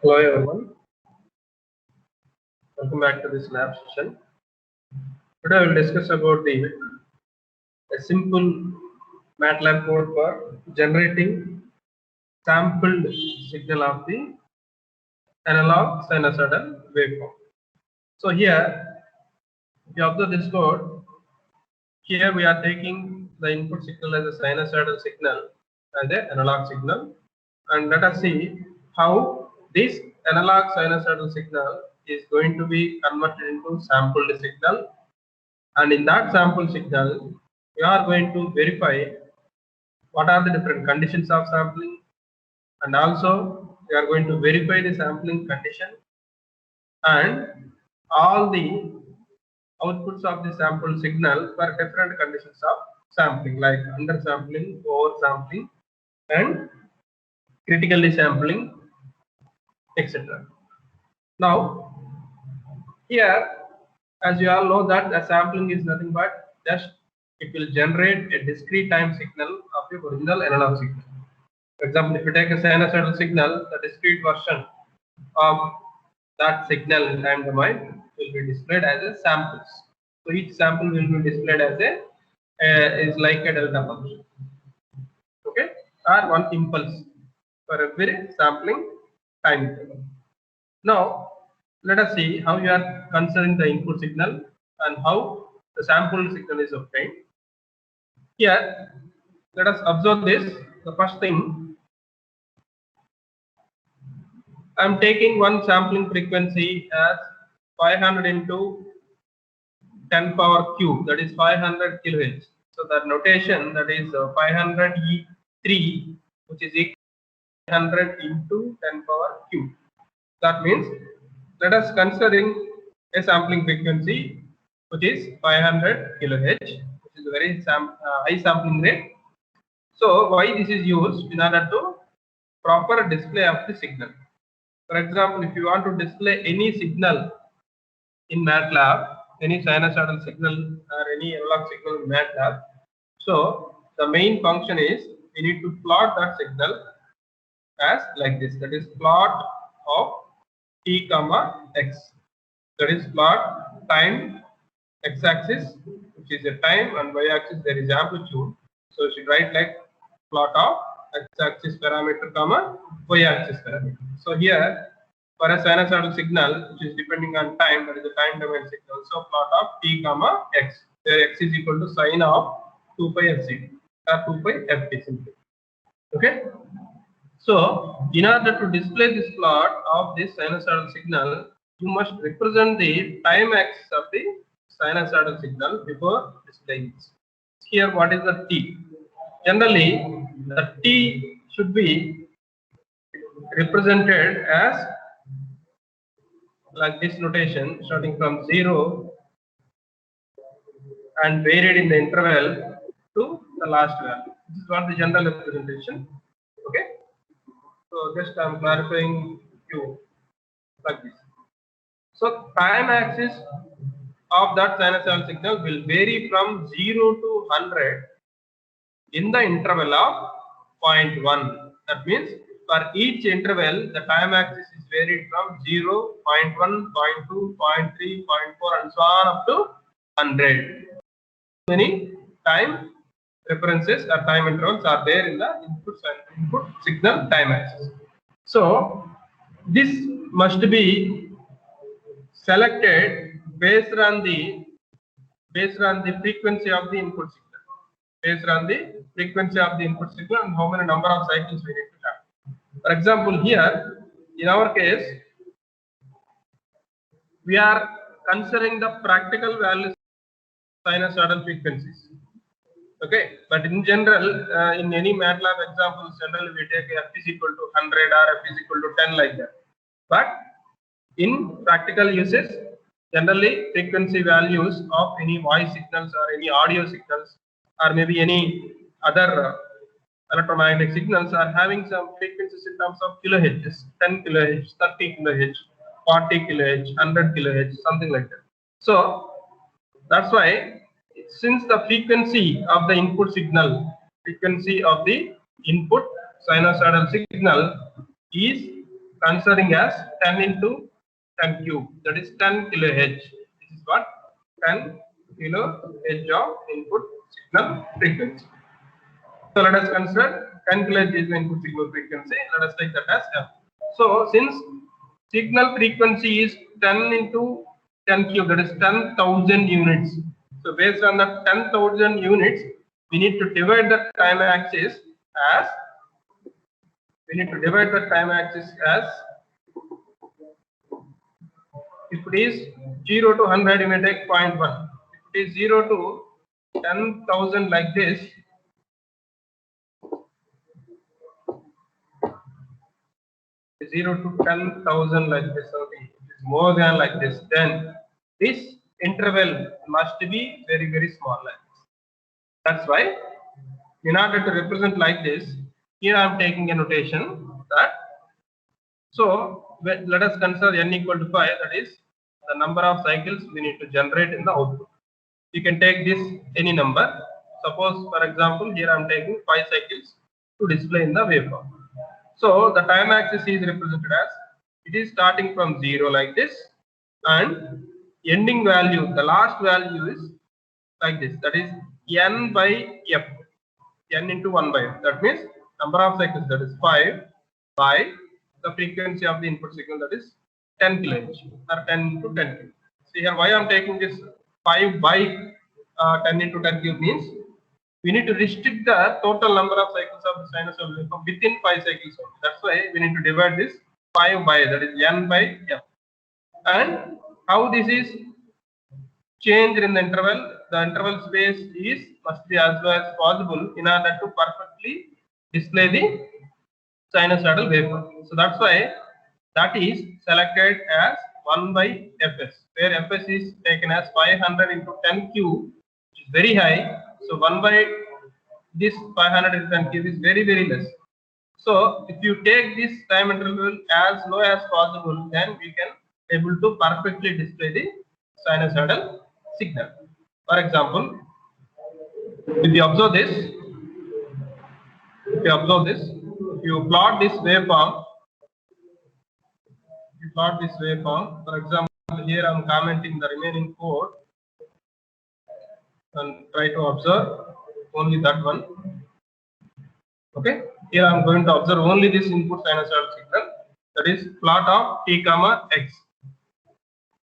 Hello everyone, welcome back to this lab session. Today we will discuss about a simple MATLAB code for generating sampled signal of the analog sinusoidal waveform. So here, if you observe this code, here we are taking the input signal as a sinusoidal signal as an analog signal, and let us see how this analog sinusoidal signal is going to be converted into sampled signal. And in that sample signal, we are going to verify what are the different conditions of sampling, and also we are going to verify the sampling condition and all the outputs of the sample signal for different conditions of sampling, like undersampling, oversampling, and critically sampling, etc. Now, here, as you all know that the sampling is nothing but just it will generate a discrete time signal of the original analog signal. For example, if you take a sinusoidal signal, the discrete version of that signal in time domain will be displayed as a samples. So each sample will be displayed as a is like a delta function, okay, or one impulse for every sampling time interval. Now, let us see how you are considering the input signal and how the sample signal is obtained. Here, let us observe this. The first thing, I am taking one sampling frequency as 500 into 10 power cube, that is 500 kilohertz. So the notation, that is 500 E3, which is equal to 500 into 10 power cube. That means, let us considering a sampling frequency which is 500 kilohertz, which is a very high sampling rate. So why this is used? In order to proper display of the signal. For example, if you want to display any signal in MATLAB, any sinusoidal signal or any analog signal in MATLAB, so the main function is we need to plot that signal as like this, that is plot of t comma x, that is plot time x-axis, which is a time, and y-axis there is amplitude. So you should write like plot of x-axis parameter comma y-axis parameter. So here for a sinusoidal signal which is depending on time, that is a time domain signal, so plot of t comma x, where x is equal to sine of 2 pi fct or 2 pi ft simply. Okay. So, in order to display this plot of this sinusoidal signal, you must represent the time axis of the sinusoidal signal before displaying this. Here, what is the t? Generally, the t should be represented as like this notation, starting from 0 and varied in the interval to the last value. This is what the general representation. Okay. So just I am clarifying you like this. So time axis of that sinusoidal signal will vary from 0 to 100 in the interval of 0.1. That means for each interval, the time axis is varied from 0, 0.1, 0.2, 0.3, 0.4, and so on up to 100. Many time references or time intervals are there in the input signal time axis. So this must be selected based on the frequency of the input signal, based on the frequency of the input signal and how many number of cycles we need to have. For example, here in our case, we are considering the practical values of sinusoidal frequencies. Okay, but in general, in any MATLAB examples, generally we take f is equal to 100 or f is equal to 10 like that. But in practical uses, generally frequency values of any voice signals or any audio signals or maybe any other electromagnetic signals are having some frequencies in terms of kilohertz, 10 kilohertz, 30 kilohertz, 40 kilohertz, 100 kilohertz, something like that. So that's why, since the frequency of the input signal, frequency of the input sinusoidal signal is considering as 10 into 10 cube, that is 10 kilohertz. This is what 10 kilohertz of input signal frequency. So let us consider 10 kilohertz is the input signal frequency. Let us take that as f. So since signal frequency is 10 into 10 cube, that is 10,000 units. So based on the 10,000 units, we need to divide the time axis as if it is 0 to 100, you may take 0.1. If it is 0 to 10,000 like this, 0 to 10,000 like this, something is more than like this, then this interval must be very, very small like this. That's why, in order to represent like this, here I am taking a notation that, so let us consider n equal to 5, that is the number of cycles we need to generate in the output. You can take this any number. Suppose, for example, here I am taking 5 cycles to display in the waveform. So the time axis is represented as, it is starting from 0 like this, and ending value, the last value is like this, that is n by f, n into 1 by f. That means number of cycles, that is 5 by the frequency of the input signal, that is 10 kilohertz or 10 into 10 cube. See here why I am taking this 5 by 10 into 10 cube means we need to restrict the total number of cycles of the sinusoidal waveform within 5 cycles only. That's why we need to divide this 5 by, that is n by f. And how this is changed in the interval space is must be as low as possible in order to perfectly display the sinusoidal waveform. So that's why that is selected as 1 by fs, where fs is taken as 500 into 10 cube, which is very high. So 1 by this 500 into 10 cube is very, very less. So if you take this time interval as low as possible, then we can able to perfectly display the sinusoidal signal. For example, if you observe this, if you plot this waveform, for example, here I am commenting the remaining code and try to observe only that one. Okay, here I am going to observe only this input sinusoidal signal, that is plot of t comma x.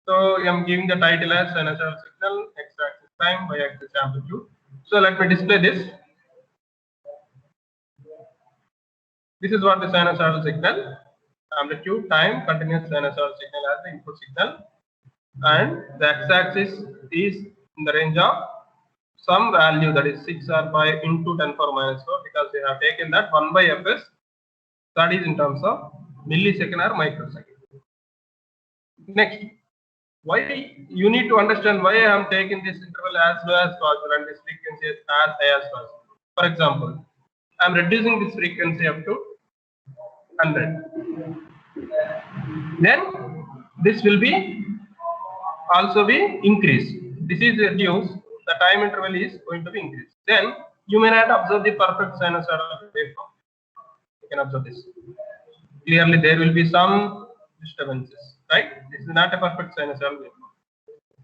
So I am giving the title as sinusoidal signal, x axis time, y axis amplitude. So let me display this. This is what the sinusoidal signal, amplitude, time, continuous sinusoidal signal as the input signal, and the x-axis is in the range of some value, that is 6 or 5 into 10 power minus 4, because we have taken that 1 by fs, that is in terms of millisecond or microsecond. Next, why you need to understand why I am taking this interval as low as possible and this frequency as high as possible. For example, I am reducing this frequency up to 100. Then this will be also be increased. This is reduced, the time interval is going to be increased. Then you may not observe the perfect sinusoidal waveform. You can observe this. Clearly there will be some disturbances, right? This is not a perfect sinusoidal waveform.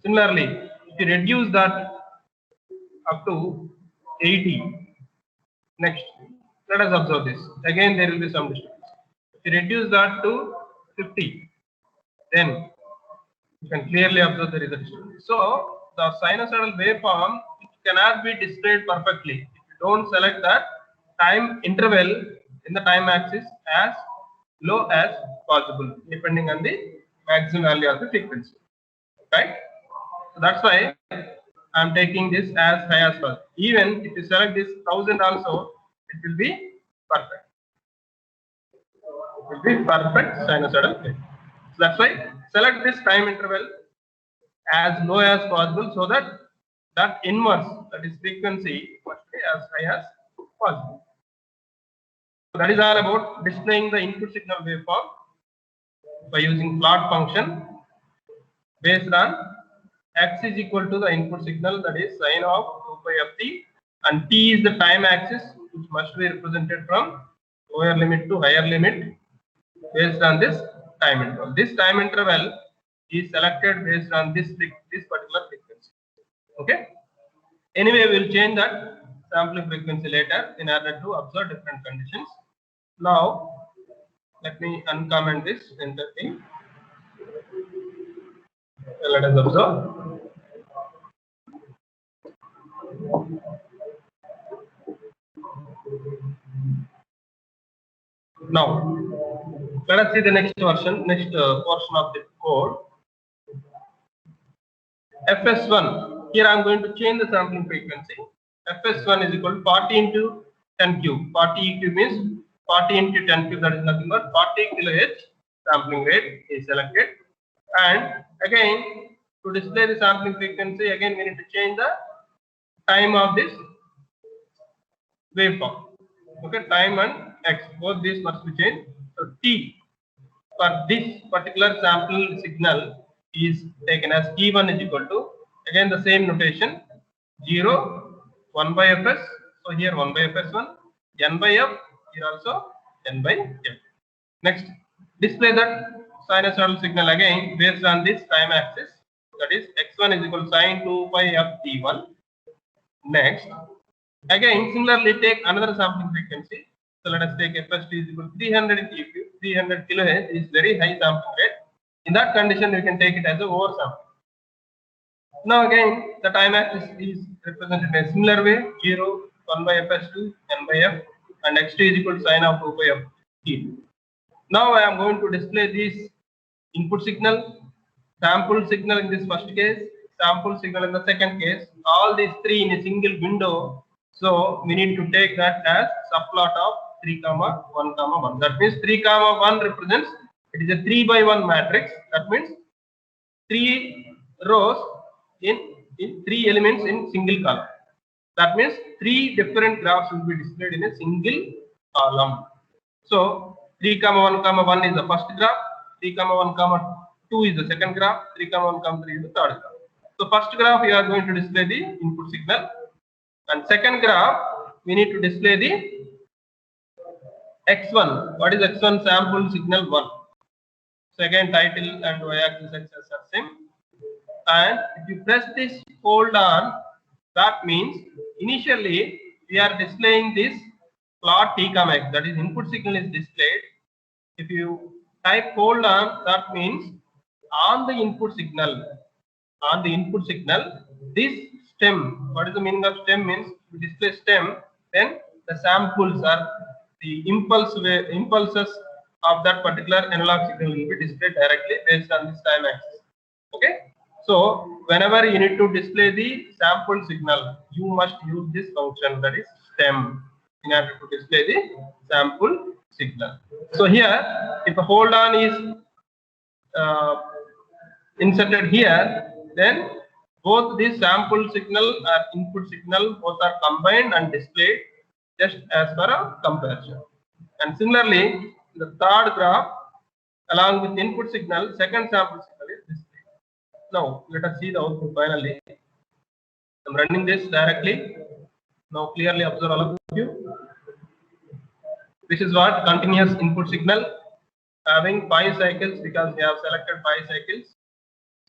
Similarly, if you reduce that up to 80, next, let us observe this. Again there will be some disturbance. If you reduce that to 50, then you can clearly observe there is a disturbance. So the sinusoidal waveform cannot be displayed perfectly if you don't select that time interval in the time axis as low as possible, depending on the maximum value of the frequency. Right? So that's why I am taking this as high as possible. Even if you select this 1000 also, it will be perfect. It will be perfect sinusoidal wave. So that's why select this time interval as low as possible, so that that inverse, that is frequency, must be as high as possible. So that is all about displaying the input signal waveform by using plot function based on x is equal to the input signal, that is sine of 2 pi of t, and t is the time axis which must be represented from lower limit to higher limit, based on this time interval. This time interval is selected based on this particular frequency. Okay. Anyway, we will change that sampling frequency later in order to observe different conditions. Now, let me uncomment this enter thing. Let us observe. Now, let us see the next portion of the code. FS1. Here I am going to change the sampling frequency. FS1 is equal to 40 into 10 cube. 40 cube means 40 into 10 cube, that is nothing but 40 kilohertz sampling rate is selected. And again, to display the sampling frequency, again we need to change the time of this waveform. Okay, time and x, both these must be changed. So T for this particular sample signal is taken as T1 is equal to, again the same notation, 0, 1 by Fs. So here 1 by Fs1, n by F, here also n by F. Next, display that sinusoidal signal again based on this time axis, that is x1 is equal to sine 2 pi f t1. Next, again similarly take another sampling frequency. So let us take fst is equal to 300 kQ. 300 kilohertz is very high sampling rate. In that condition, we can take it as a oversample. Now again, the time axis is represented in a similar way: 0, 1 by fs2, n by f, and x2 is equal to sine of 2 pi f t2. Now I am going to display this input signal, sample signal in this first case, sample signal in the second case, all these three in a single window. So we need to take that as subplot of 3, 1, 1. That means 3, 1 represents, it is a 3 by 1 matrix. That means 3 rows in 3 elements in single column. That means 3 different graphs will be displayed in a single column. So 3, 1, 1 is the first graph, 3, 1, 2 is the second graph, 3, 1, 3 is the third graph. So first graph we are going to display the input signal, and second graph we need to display the x1. What is x1? Sample signal 1. So again title and y-axis axis are same. And if you press this hold on, that means initially we are displaying this plot t, x, that is input signal is displayed. If you type hold on, that means on the input signal, this stem, what is the meaning of stem? Means we display stem, then the samples are the impulses of that particular analog signal will be displayed directly based on this time axis. Okay, so whenever you need to display the sample signal, you must use this function, that is stem, in order to display the sample signal. So here, if a hold on is inserted here, then both this sample signal or input signal both are combined and displayed just as per a comparison. And similarly, the third graph along with input signal, second sample signal is displayed. Now let us see the output finally. I'm running this directly. Now clearly observe all of you. This is what continuous input signal having 5 cycles, because we have selected 5 cycles.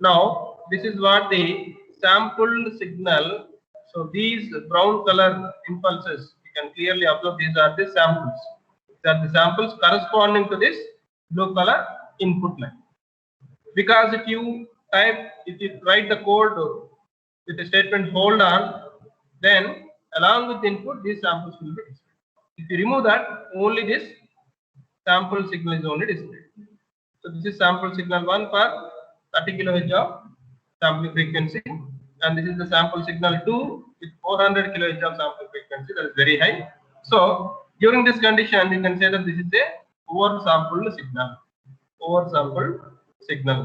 Now this is what the sampled signal. So these brown color impulses, you can clearly observe, these are the samples. These are the samples corresponding to this blue color input line. Because if you write the code with the statement hold on, then along with the input these samples will be displayed. If you remove that, only this sample signal is only displayed. So this is sample signal 1 for 30 kHz of sampling frequency, and this is the sample signal 2 with 400 kHz of sampling frequency. That is very high. So during this condition, you can say that this is a oversampled signal.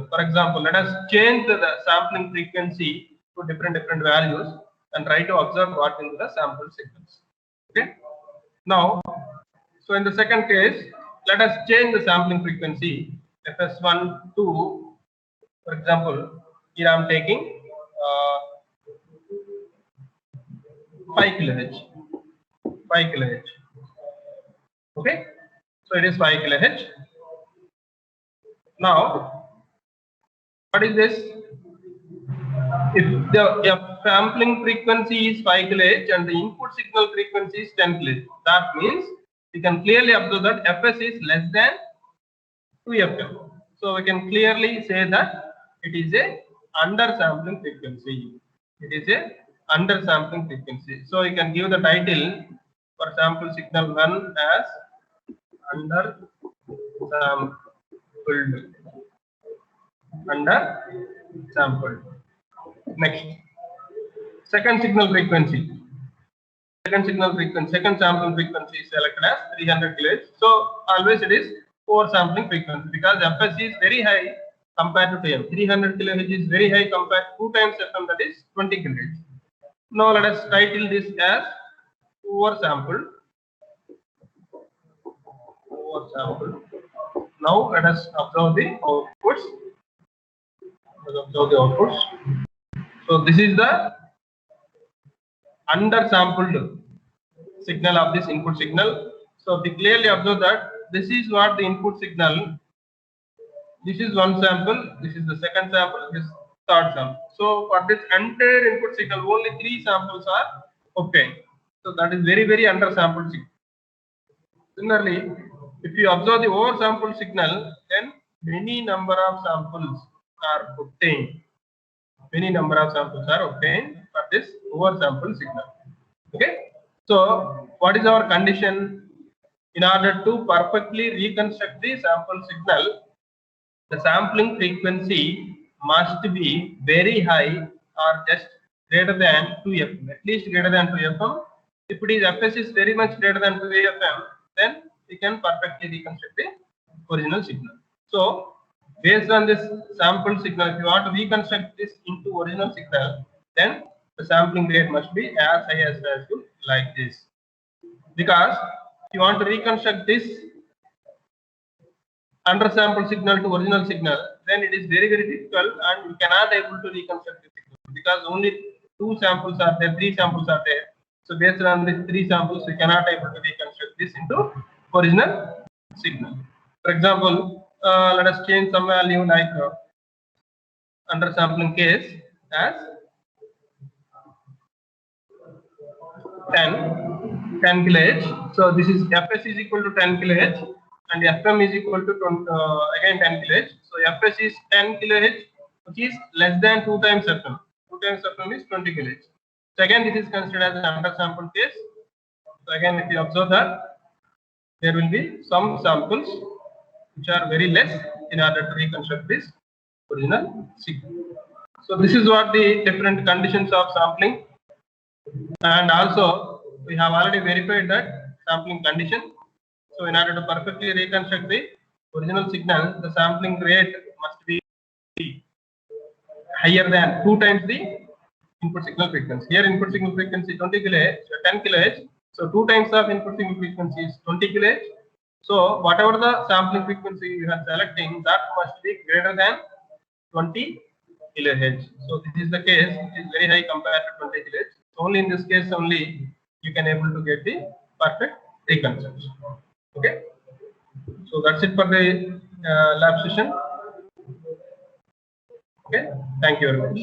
For example, let us change the sampling frequency to different values and try to observe what will be the sample signals. Okay. Now, so in the second case, let us change the sampling frequency fs1 to, for example, here I am taking 5 kHz. Okay, so it is 5 kHz. Now, what is this? If the sampling frequency is 5 kHz and the input signal frequency is 10 kHz, that means we can clearly observe that Fs is less than 2Fm. So we can clearly say that it is a undersampling frequency. It is a undersampling frequency. So you can give the title for sample signal 1 as undersampled. Undersampled. Next, second signal frequency. Second sample frequency is selected as 300 kHz. So always it is 4 sampling frequency because Fs is very high compared to M. 300 kHz is very high compared to 2 times Fm, that is 20 kHz. Now let us title this as oversampled. Now let us observe the outputs. So this is the undersampled signal of this input signal. So we clearly observe that this is what the input signal. This is one sample. This is the second sample. This is third sample. So for this entire input signal, only 3 samples are obtained. So that is very undersampled signal. Similarly, if you observe the oversampled signal, then many number of samples are obtained. Many number of samples are obtained for this oversampled signal. Okay. So what is our condition? In order to perfectly reconstruct the sample signal, the sampling frequency must be very high or just greater than 2Fm, at least greater than 2Fm. If it is Fs is very much greater than 2Fm, then we can perfectly reconstruct the original signal. So based on this sample signal, if you want to reconstruct this into original signal, then the sampling rate must be as high as possible, like this. Because if you want to reconstruct this undersampled signal to original signal, then it is very difficult and we cannot able to reconstruct the signal because only 2 samples are there, 3 samples are there. So based on these 3 samples, we cannot able to reconstruct this into original signal. For example, let us change some value like undersampling case as 10 kHz. So this is Fs is equal to 10 kHz and Fm is equal to 20, again 10 kHz. So Fs is 10 kHz, which is less than 2 times Fm. 2 times Fm is 20 kHz. So again this is considered as an undersampled case. So again if you observe that there will be some samples which are very less in order to reconstruct this original signal. So this is what the different conditions of sampling. And also we have already verified that sampling condition. So in order to perfectly reconstruct the original signal, the sampling rate must be higher than 2 times the input signal frequency. Here input signal frequency 20 kHz, so 10 kHz. So 2 times of input signal frequency is 20 kHz. So whatever the sampling frequency you are selecting, that must be greater than 20 kHz. So this is the case, it is very high compared to 20 kHz. Only in this case only you can able to get the perfect reconstruction. Okay. So that's it for the lab session. Okay. Thank you very much.